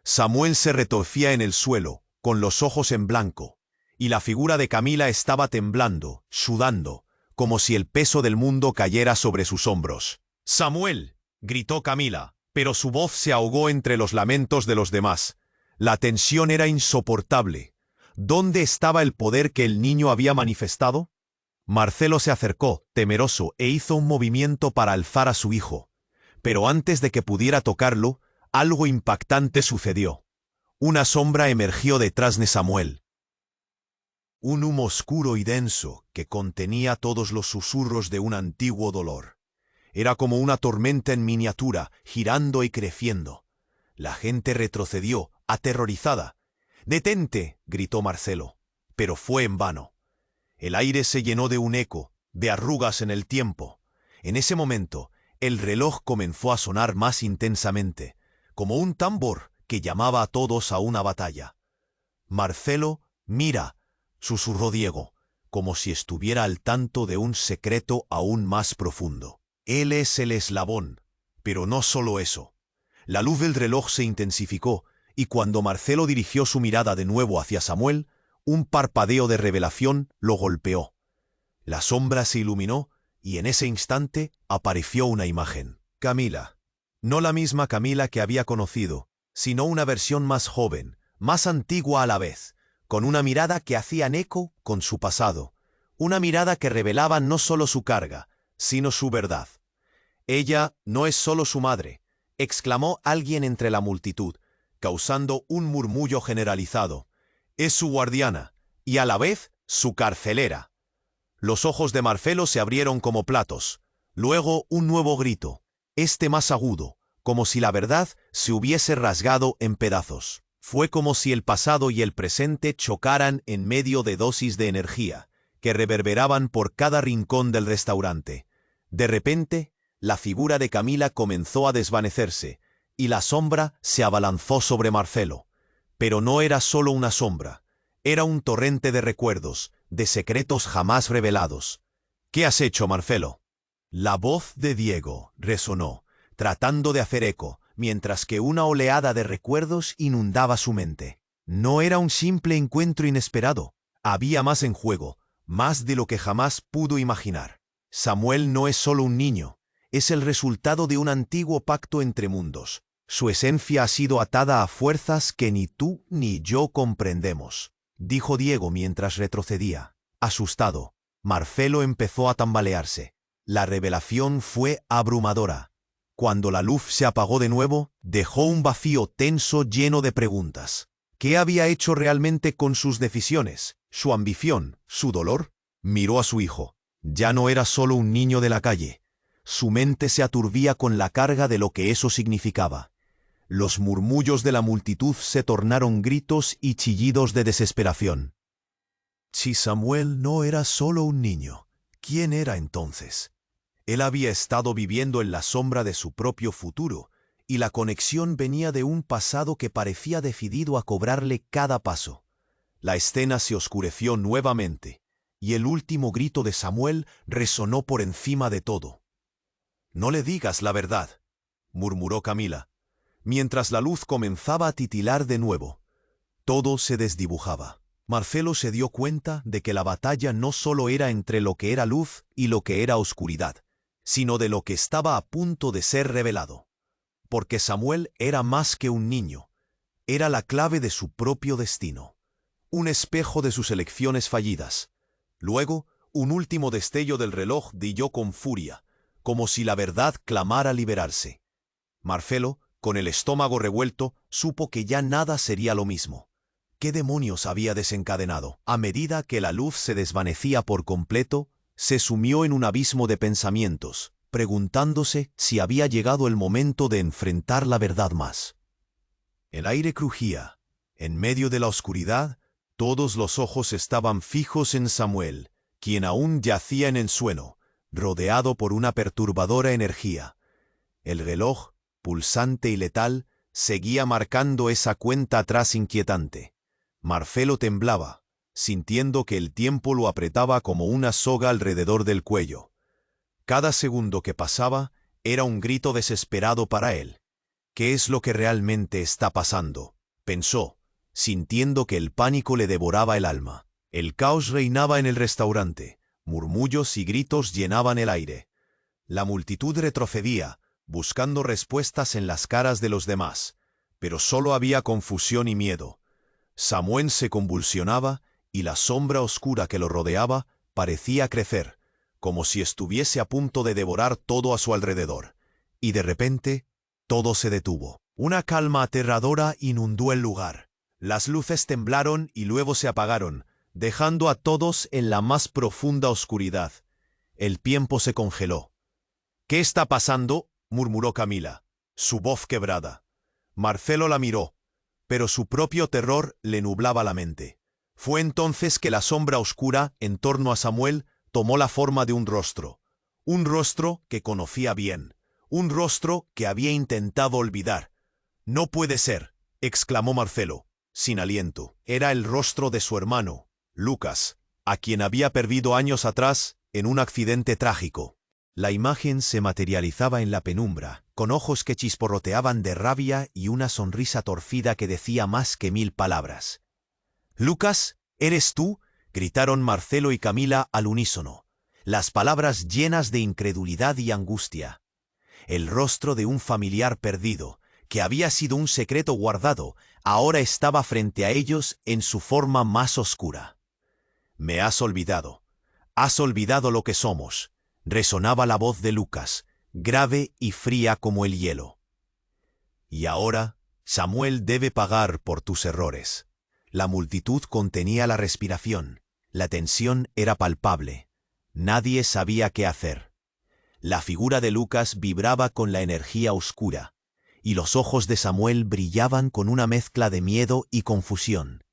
Samuel se retorcía en el suelo, con los ojos en blanco, y la figura de Camila estaba temblando, sudando, como si el peso del mundo cayera sobre sus hombros. «¡Samuel!», gritó Camila, pero su voz se ahogó entre los lamentos de los demás. La tensión era insoportable. ¿Dónde estaba el poder que el niño había manifestado? Marcelo se acercó, temeroso, e hizo un movimiento para alzar a su hijo. Pero antes de que pudiera tocarlo, algo impactante sucedió. Una sombra emergió detrás de Samuel. Un humo oscuro y denso que contenía todos los susurros de un antiguo dolor. Era como una tormenta en miniatura, girando y creciendo. La gente retrocedió, aterrorizada. «¡Detente!», gritó Marcelo. Pero fue en vano. El aire se llenó de un eco, de arrugas en el tiempo. En ese momento, el reloj comenzó a sonar más intensamente, como un tambor que llamaba a todos a una batalla. «Marcelo, mira», susurró Diego, como si estuviera al tanto de un secreto aún más profundo. Él es el eslabón, pero no solo eso. La luz del reloj se intensificó, y cuando Marcelo dirigió su mirada de nuevo hacia Samuel, un parpadeo de revelación lo golpeó. La sombra se iluminó, y en ese instante apareció una imagen. Camila. No la misma Camila que había conocido, sino una versión más joven, más antigua a la vez, con una mirada que hacía eco con su pasado, una mirada que revelaba no solo su carga, sino su verdad. «Ella no es solo su madre», exclamó alguien entre la multitud, causando un murmullo generalizado. «Es su guardiana, y a la vez su carcelera». Los ojos de Marcelo se abrieron como platos. Luego un nuevo grito, este más agudo, como si la verdad se hubiese rasgado en pedazos. Fue como si el pasado y el presente chocaran en medio de dosis de energía, que reverberaban por cada rincón del restaurante. De repente, la figura de Camila comenzó a desvanecerse, y la sombra se abalanzó sobre Marcelo. Pero no era solo una sombra, era un torrente de recuerdos, de secretos jamás revelados. «¿Qué has hecho, Marcelo?». La voz de Diego resonó, tratando de hacer eco, mientras que una oleada de recuerdos inundaba su mente. No era un simple encuentro inesperado, había más en juego, más de lo que jamás pudo imaginar. Samuel no es solo un niño, es el resultado de un antiguo pacto entre mundos. Su esencia ha sido atada a fuerzas que ni tú ni yo comprendemos, dijo Diego mientras retrocedía. Asustado, Marcelo empezó a tambalearse. La revelación fue abrumadora. Cuando la luz se apagó de nuevo, dejó un vacío tenso lleno de preguntas. ¿Qué había hecho realmente con sus decisiones, su ambición, su dolor? Miró a su hijo. Ya no era solo un niño de la calle. Su mente se aturdía con la carga de lo que eso significaba. Los murmullos de la multitud se tornaron gritos y chillidos de desesperación. Si Samuel no era solo un niño, ¿quién era entonces? Él había estado viviendo en la sombra de su propio futuro, y la conexión venía de un pasado que parecía decidido a cobrarle cada paso. La escena se oscureció nuevamente, y el último grito de Samuel resonó por encima de todo. «No le digas la verdad», murmuró Camila, mientras la luz comenzaba a titilar de nuevo. Todo se desdibujaba. Marcelo se dio cuenta de que la batalla no solo era entre lo que era luz y lo que era oscuridad, sino de lo que estaba a punto de ser revelado. Porque Samuel era más que un niño, era la clave de su propio destino, un espejo de sus elecciones fallidas. Luego, un último destello del reloj brilló con furia, como si la verdad clamara liberarse. Marcelo, con el estómago revuelto, supo que ya nada sería lo mismo. ¿Qué demonios había desencadenado? A medida que la luz se desvanecía por completo, se sumió en un abismo de pensamientos, preguntándose si había llegado el momento de enfrentar la verdad más. El aire crujía. En medio de la oscuridad, todos los ojos estaban fijos en Samuel, quien aún yacía en el suelo, rodeado por una perturbadora energía. El reloj, pulsante y letal, seguía marcando esa cuenta atrás inquietante. Marcelo temblaba, sintiendo que el tiempo lo apretaba como una soga alrededor del cuello. Cada segundo que pasaba era un grito desesperado para él. «¿Qué es lo que realmente está pasando?», pensó, sintiendo que el pánico le devoraba el alma. El caos reinaba en el restaurante, murmullos y gritos llenaban el aire. La multitud retrocedía, buscando respuestas en las caras de los demás, pero solo había confusión y miedo. Samuel se convulsionaba y la sombra oscura que lo rodeaba parecía crecer, como si estuviese a punto de devorar todo a su alrededor. Y de repente, todo se detuvo. Una calma aterradora inundó el lugar. Las luces temblaron y luego se apagaron, dejando a todos en la más profunda oscuridad. El tiempo se congeló. «¿Qué está pasando?», murmuró Camila, su voz quebrada. Marcelo la miró, pero su propio terror le nublaba la mente. Fue entonces que la sombra oscura en torno a Samuel tomó la forma de un rostro que conocía bien, un rostro que había intentado olvidar. «No puede ser», exclamó Marcelo, sin aliento. Era el rostro de su hermano, Lucas, a quien había perdido años atrás en un accidente trágico. La imagen se materializaba en la penumbra, con ojos que chisporroteaban de rabia y una sonrisa torcida que decía más que 1000 palabras. «Lucas, ¿eres tú?», gritaron Marcelo y Camila al unísono, las palabras llenas de incredulidad y angustia. El rostro de un familiar perdido, que había sido un secreto guardado, ahora estaba frente a ellos en su forma más oscura. «Me has olvidado lo que somos», resonaba la voz de Lucas, grave y fría como el hielo. «Y ahora, Samuel debe pagar por tus errores». La multitud contenía la respiración. La tensión era palpable. Nadie sabía qué hacer. La figura de Lucas vibraba con la energía oscura, y los ojos de Samuel brillaban con una mezcla de miedo y confusión.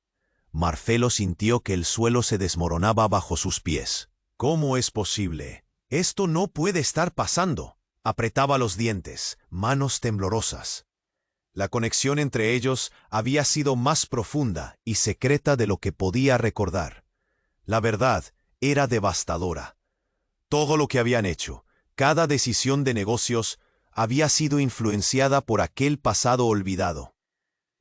Marcelo sintió que el suelo se desmoronaba bajo sus pies. «¿Cómo es posible? Esto no puede estar pasando». Apretaba los dientes, manos temblorosas. La conexión entre ellos había sido más profunda y secreta de lo que podía recordar. La verdad era devastadora. Todo lo que habían hecho, cada decisión de negocios, había sido influenciada por aquel pasado olvidado.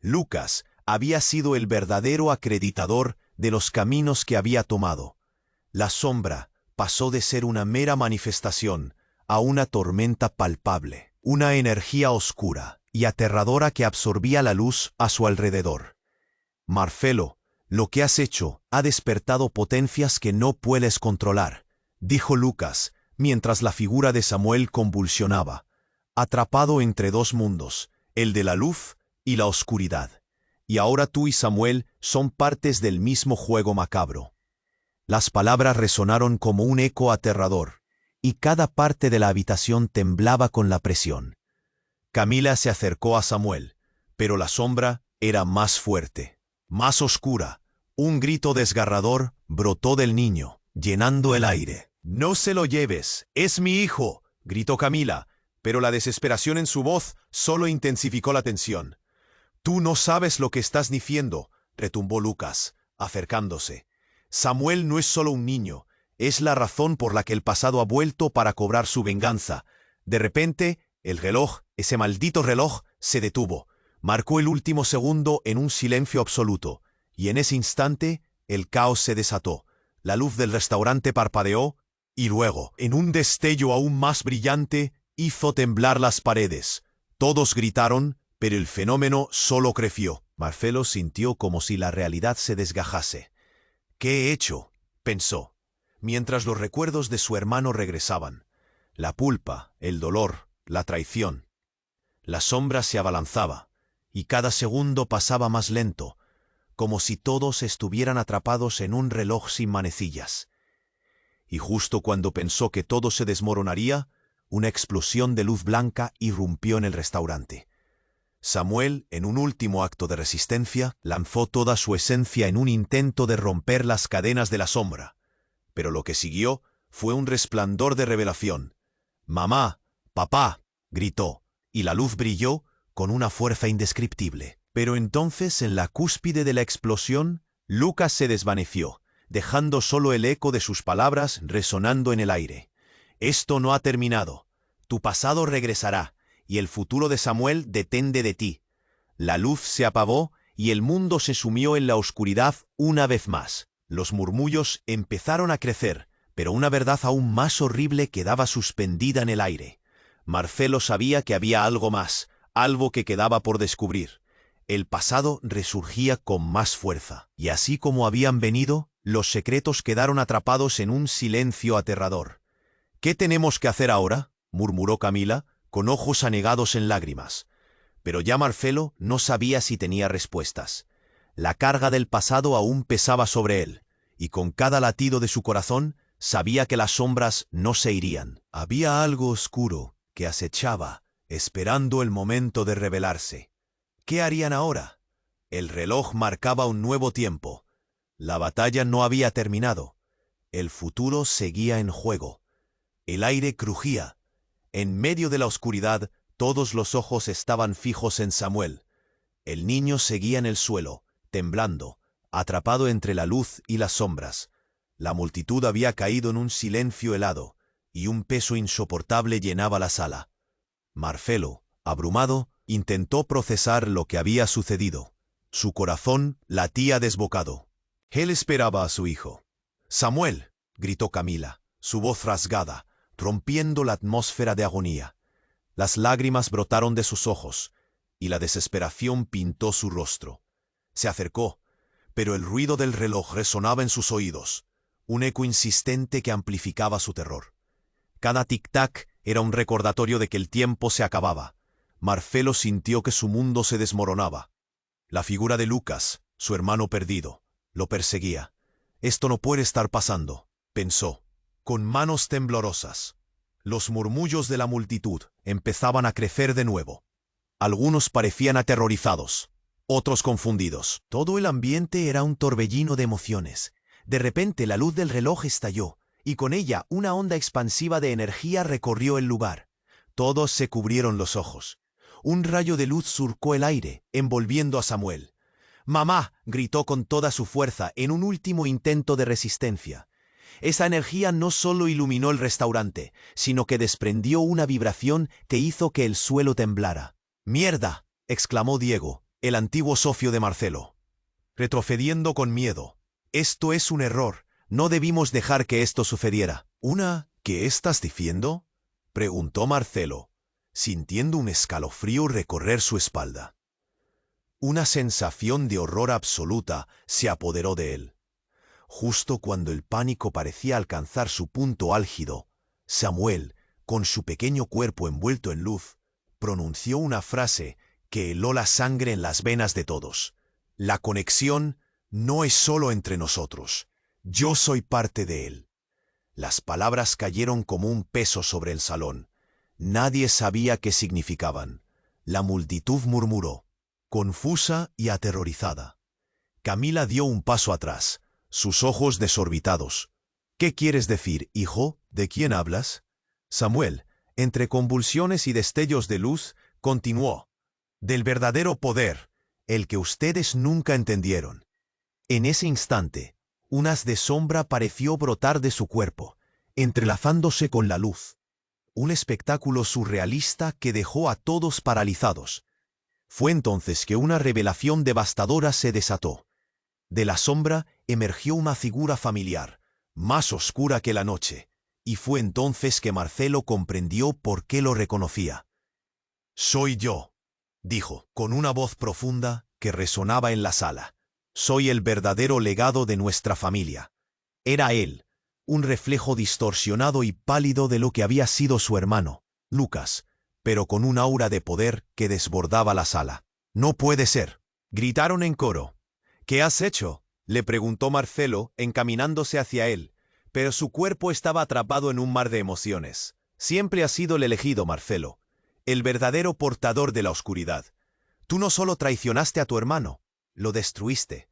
Lucas había sido el verdadero acreditador de los caminos que había tomado. La sombra pasó de ser una mera manifestación a una tormenta palpable, una energía oscura y aterradora que absorbía la luz a su alrededor. «Marcelo, lo que has hecho ha despertado potencias que no puedes controlar», dijo Lucas, mientras la figura de Samuel convulsionaba, atrapado entre dos mundos, el de la luz y la oscuridad. «Y ahora tú y Samuel son partes del mismo juego macabro». Las palabras resonaron como un eco aterrador, y cada parte de la habitación temblaba con la presión. Camila se acercó a Samuel, pero la sombra era más fuerte, más oscura. Un grito desgarrador brotó del niño, llenando el aire. «No se lo lleves, es mi hijo», gritó Camila, pero la desesperación en su voz solo intensificó la tensión. «Tú no sabes lo que estás diciendo», retumbó Lucas, acercándose. «Samuel no es solo un niño, es la razón por la que el pasado ha vuelto para cobrar su venganza». De repente, el reloj, ese maldito reloj, se detuvo. Marcó el último segundo en un silencio absoluto, y en ese instante el caos se desató. La luz del restaurante parpadeó, y luego, en un destello aún más brillante, hizo temblar las paredes. Todos gritaron, pero el fenómeno solo creció. Marcelo sintió como si la realidad se desgajase. «¿Qué he hecho?», pensó, mientras los recuerdos de su hermano regresaban. La culpa, el dolor, la traición. La sombra se abalanzaba, y cada segundo pasaba más lento, como si todos estuvieran atrapados en un reloj sin manecillas. Y justo cuando pensó que todo se desmoronaría, una explosión de luz blanca irrumpió en el restaurante. Samuel, en un último acto de resistencia, lanzó toda su esencia en un intento de romper las cadenas de la sombra. Pero lo que siguió fue un resplandor de revelación. «Mamá, papá», gritó, y la luz brilló con una fuerza indescriptible. Pero entonces, en la cúspide de la explosión, Lucas se desvaneció, dejando solo el eco de sus palabras resonando en el aire. «Esto no ha terminado. Tu pasado regresará, y el futuro de Samuel depende de ti». La luz se apagó y el mundo se sumió en la oscuridad una vez más. Los murmullos empezaron a crecer, pero una verdad aún más horrible quedaba suspendida en el aire. Marcelo sabía que había algo más, algo que quedaba por descubrir. El pasado resurgía con más fuerza, y así como habían venido, Los secretos quedaron atrapados en un silencio aterrador. «¿Qué tenemos que hacer ahora?», murmuró Camila, con ojos anegados en lágrimas. Pero ya Marcelo no sabía si tenía respuestas. La carga del pasado aún pesaba sobre él, y con cada latido de su corazón sabía que las sombras no se irían. Había algo oscuro que acechaba, esperando el momento de revelarse. ¿Qué harían ahora? El reloj marcaba un nuevo tiempo. La batalla no había terminado. El futuro seguía en juego. El aire crujía. En medio de la oscuridad, todos los ojos estaban fijos en Samuel. El niño seguía en el suelo, temblando, atrapado entre la luz y las sombras. La multitud había caído en un silencio helado, y un peso insoportable llenaba la sala. Marcelo, abrumado, intentó procesar lo que había sucedido. Su corazón latía desbocado. Él esperaba a su hijo. «Samuel», gritó Camila, su voz rasgada, rompiendo la atmósfera de agonía. Las lágrimas brotaron de sus ojos, y la desesperación pintó su rostro. Se acercó, pero el ruido del reloj resonaba en sus oídos, un eco insistente que amplificaba su terror. Cada tic-tac era un recordatorio de que el tiempo se acababa. Marcelo sintió que su mundo se desmoronaba. La figura de Lucas, su hermano perdido, lo perseguía. «Esto no puede estar pasando», pensó, con manos temblorosas. Los murmullos de la multitud empezaban a crecer de nuevo. Algunos parecían aterrorizados, otros confundidos. Todo el ambiente era un torbellino de emociones. De repente la luz del reloj estalló, y con ella una onda expansiva de energía recorrió el lugar. Todos se cubrieron los ojos. Un rayo de luz surcó el aire, envolviendo a Samuel. «¡Mamá!», gritó con toda su fuerza en un último intento de resistencia. Esa energía no solo iluminó el restaurante, sino que desprendió una vibración que hizo que el suelo temblara. «¡Mierda!», exclamó Diego, el antiguo socio de Marcelo, retrocediendo con miedo. «Esto es un error. No debimos dejar que esto sucediera». «¿Qué estás diciendo?», preguntó Marcelo, sintiendo un escalofrío recorrer su espalda. Una sensación de horror absoluta se apoderó de él. Justo cuando el pánico parecía alcanzar su punto álgido, Samuel, con su pequeño cuerpo envuelto en luz, pronunció una frase que heló la sangre en las venas de todos. «La conexión no es solo entre nosotros. Yo soy parte de él». Las palabras cayeron como un peso sobre el salón. Nadie sabía qué significaban. La multitud murmuró, confusa y aterrorizada. Camila dio un paso atrás, sus ojos desorbitados. «¿Qué quieres decir, hijo? ¿De quién hablas?». Samuel, entre convulsiones y destellos de luz, continuó. «Del verdadero poder, el que ustedes nunca entendieron». En ese instante, un haz de sombra pareció brotar de su cuerpo, entrelazándose con la luz. Un espectáculo surrealista que dejó a todos paralizados. Fue entonces que una revelación devastadora se desató. De la sombra emergió una figura familiar, más oscura que la noche, y fue entonces que Marcelo comprendió por qué lo reconocía. «Soy yo», dijo, con una voz profunda que resonaba en la sala. «Soy el verdadero legado de nuestra familia». Era él, un reflejo distorsionado y pálido de lo que había sido su hermano, Lucas, pero con un aura de poder que desbordaba la sala. «No puede ser», gritaron en coro. «¿Qué has hecho?», le preguntó Marcelo, encaminándose hacia él, pero su cuerpo estaba atrapado en un mar de emociones. «Siempre has sido el elegido, Marcelo, el verdadero portador de la oscuridad. Tú no solo traicionaste a tu hermano, lo destruiste».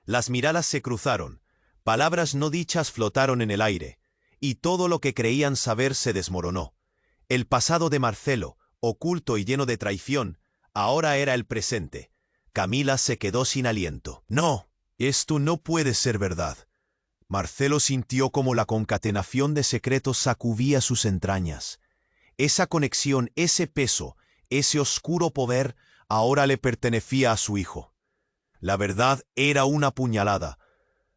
Las miradas se cruzaron, palabras no dichas flotaron en el aire, y todo lo que creían saber se desmoronó. El pasado de Marcelo, oculto y lleno de traición, ahora era el presente. Camila se quedó sin aliento. «No, esto no puede ser verdad». Marcelo sintió como la concatenación de secretos sacudía sus entrañas. Esa conexión, ese peso, ese oscuro poder, ahora le pertenecía a su hijo. La verdad era una puñalada.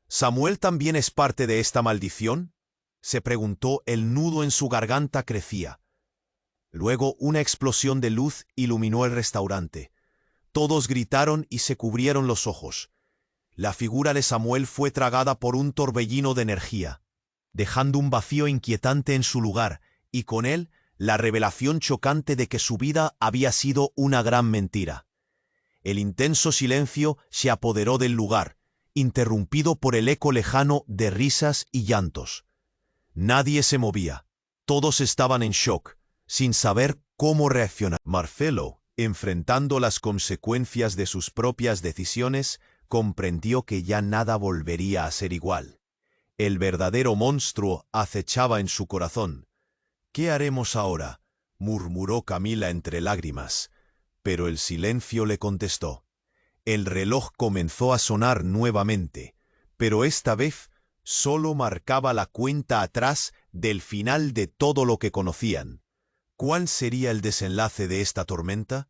¿Samuel también es parte de esta maldición?, se preguntó. El nudo en su garganta crecía. Luego una explosión de luz iluminó el restaurante. Todos gritaron y se cubrieron los ojos. La figura de Samuel fue tragada por un torbellino de energía, dejando un vacío inquietante en su lugar, y con él la revelación chocante de que su vida había sido una gran mentira. El intenso silencio se apoderó del lugar, interrumpido por el eco lejano de risas y llantos. Nadie se movía. Todos estaban en shock, sin saber cómo reaccionar. Marcelo, enfrentando las consecuencias de sus propias decisiones, comprendió que ya nada volvería a ser igual. El verdadero monstruo acechaba en su corazón. «¿Qué haremos ahora?», murmuró Camila entre lágrimas, pero el silencio le contestó. El reloj comenzó a sonar nuevamente, pero esta vez solo marcaba la cuenta atrás del final de todo lo que conocían. ¿Cuál sería el desenlace de esta tormenta?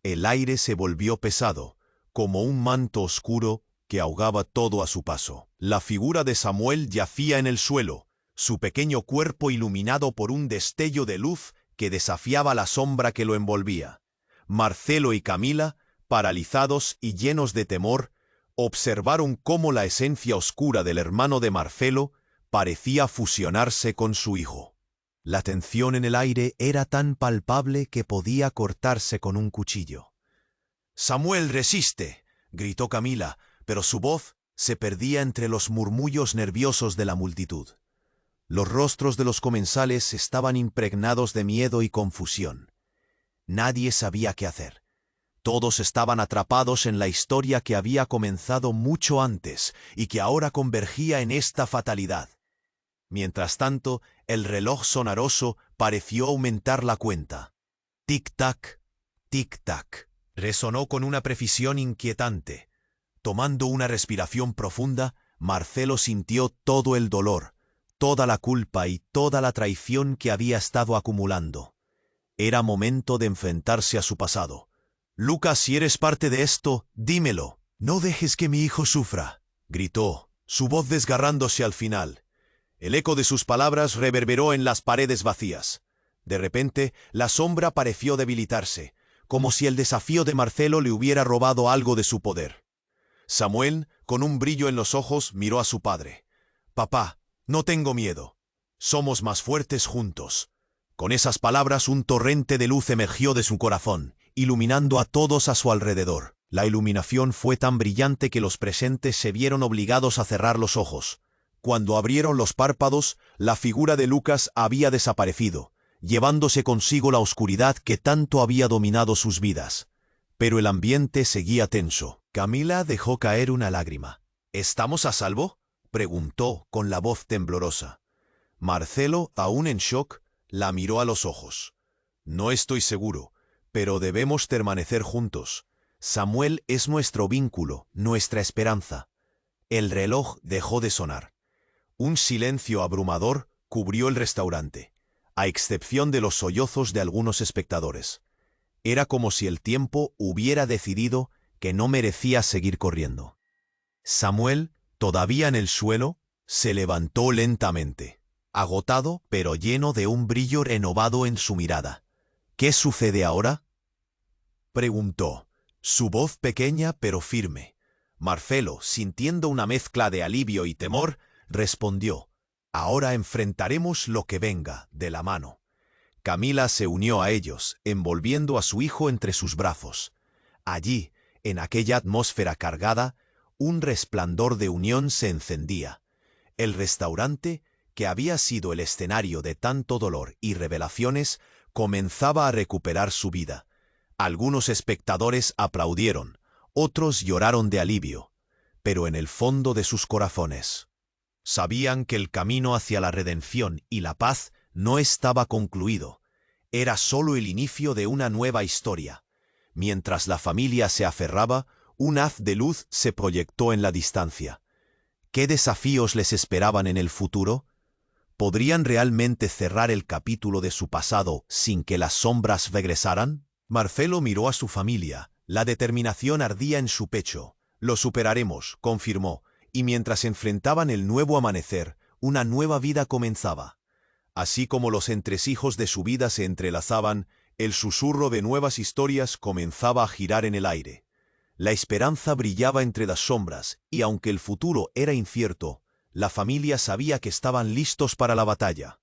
El aire se volvió pesado, como un manto oscuro que ahogaba todo a su paso. La figura de Samuel yacía en el suelo, su pequeño cuerpo iluminado por un destello de luz que desafiaba la sombra que lo envolvía. Marcelo y Camila, paralizados y llenos de temor, observaron cómo la esencia oscura del hermano de Marcelo parecía fusionarse con su hijo. La tensión en el aire era tan palpable que podía cortarse con un cuchillo. «Samuel, resiste», gritó Camila, pero su voz se perdía entre los murmullos nerviosos de la multitud. Los rostros de los comensales estaban impregnados de miedo y confusión. Nadie sabía qué hacer. Todos estaban atrapados en la historia que había comenzado mucho antes y que ahora convergía en esta fatalidad. Mientras tanto, el reloj sonaroso pareció aumentar la cuenta. Tic-tac, tic-tac. Resonó con una precisión inquietante. Tomando una respiración profunda, Marcelo sintió todo el dolor, toda la culpa y toda la traición que había estado acumulando. Era momento de enfrentarse a su pasado. «Lucas, si eres parte de esto, dímelo. No dejes que mi hijo sufra», gritó, su voz desgarrándose al final. El eco de sus palabras reverberó en las paredes vacías. De repente, la sombra pareció debilitarse, como si el desafío de Marcelo le hubiera robado algo de su poder. Samuel, con un brillo en los ojos, miró a su padre. «Papá, no tengo miedo. Somos más fuertes juntos». Con esas palabras, un torrente de luz emergió de su corazón, iluminando a todos a su alrededor. La iluminación fue tan brillante que los presentes se vieron obligados a cerrar los ojos. Cuando abrieron los párpados, la figura de Lucas había desaparecido, llevándose consigo la oscuridad que tanto había dominado sus vidas. Pero el ambiente seguía tenso. Camila dejó caer una lágrima. «¿Estamos a salvo?», preguntó con la voz temblorosa. Marcelo, aún en shock, la miró a los ojos. «No estoy seguro, pero debemos permanecer juntos. Samuel es nuestro vínculo, nuestra esperanza». El reloj dejó de sonar. Un silencio abrumador cubrió el restaurante, a excepción de los sollozos de algunos espectadores. Era como si el tiempo hubiera decidido que no merecía seguir corriendo. Samuel, todavía en el suelo, se levantó lentamente, agotado pero lleno de un brillo renovado en su mirada. «¿Qué sucede ahora?», preguntó, su voz pequeña pero firme. Marcelo, sintiendo una mezcla de alivio y temor, respondió: «Ahora enfrentaremos lo que venga de la mano». Camila se unió a ellos, envolviendo a su hijo entre sus brazos. Allí, en aquella atmósfera cargada, un resplandor de unión se encendía. El restaurante, que había sido el escenario de tanto dolor y revelaciones, comenzaba a recuperar su vida. Algunos espectadores aplaudieron, otros lloraron de alivio, pero en el fondo de sus corazones sabían que el camino hacia la redención y la paz no estaba concluido. Era solo el inicio de una nueva historia. Mientras la familia se aferraba, un haz de luz se proyectó en la distancia. ¿Qué desafíos les esperaban en el futuro? ¿Podrían realmente cerrar el capítulo de su pasado sin que las sombras regresaran? Marcelo miró a su familia. La determinación ardía en su pecho. «Lo superaremos», confirmó, y mientras enfrentaban el nuevo amanecer, una nueva vida comenzaba. Así como los entresijos de su vida se entrelazaban, el susurro de nuevas historias comenzaba a girar en el aire. La esperanza brillaba entre las sombras, y aunque el futuro era incierto, la familia sabía que estaban listos para la batalla.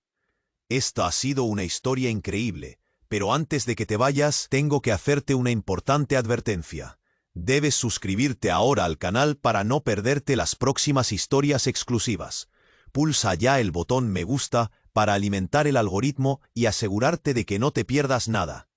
Esta ha sido una historia increíble, pero antes de que te vayas, tengo que hacerte una importante advertencia. Debes suscribirte ahora al canal para no perderte las próximas historias exclusivas. Pulsa ya el botón me gusta para alimentar el algoritmo y asegurarte de que no te pierdas nada.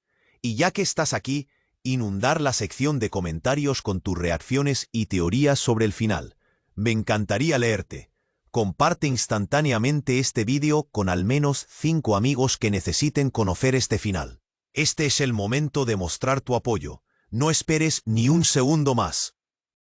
Y ya que estás aquí, inundar la sección de comentarios con tus reacciones y teorías sobre el final. Me encantaría leerte. Comparte instantáneamente este vídeo con al menos 5 amigos que necesiten conocer este final. Este es el momento de mostrar tu apoyo. No esperes ni un segundo más.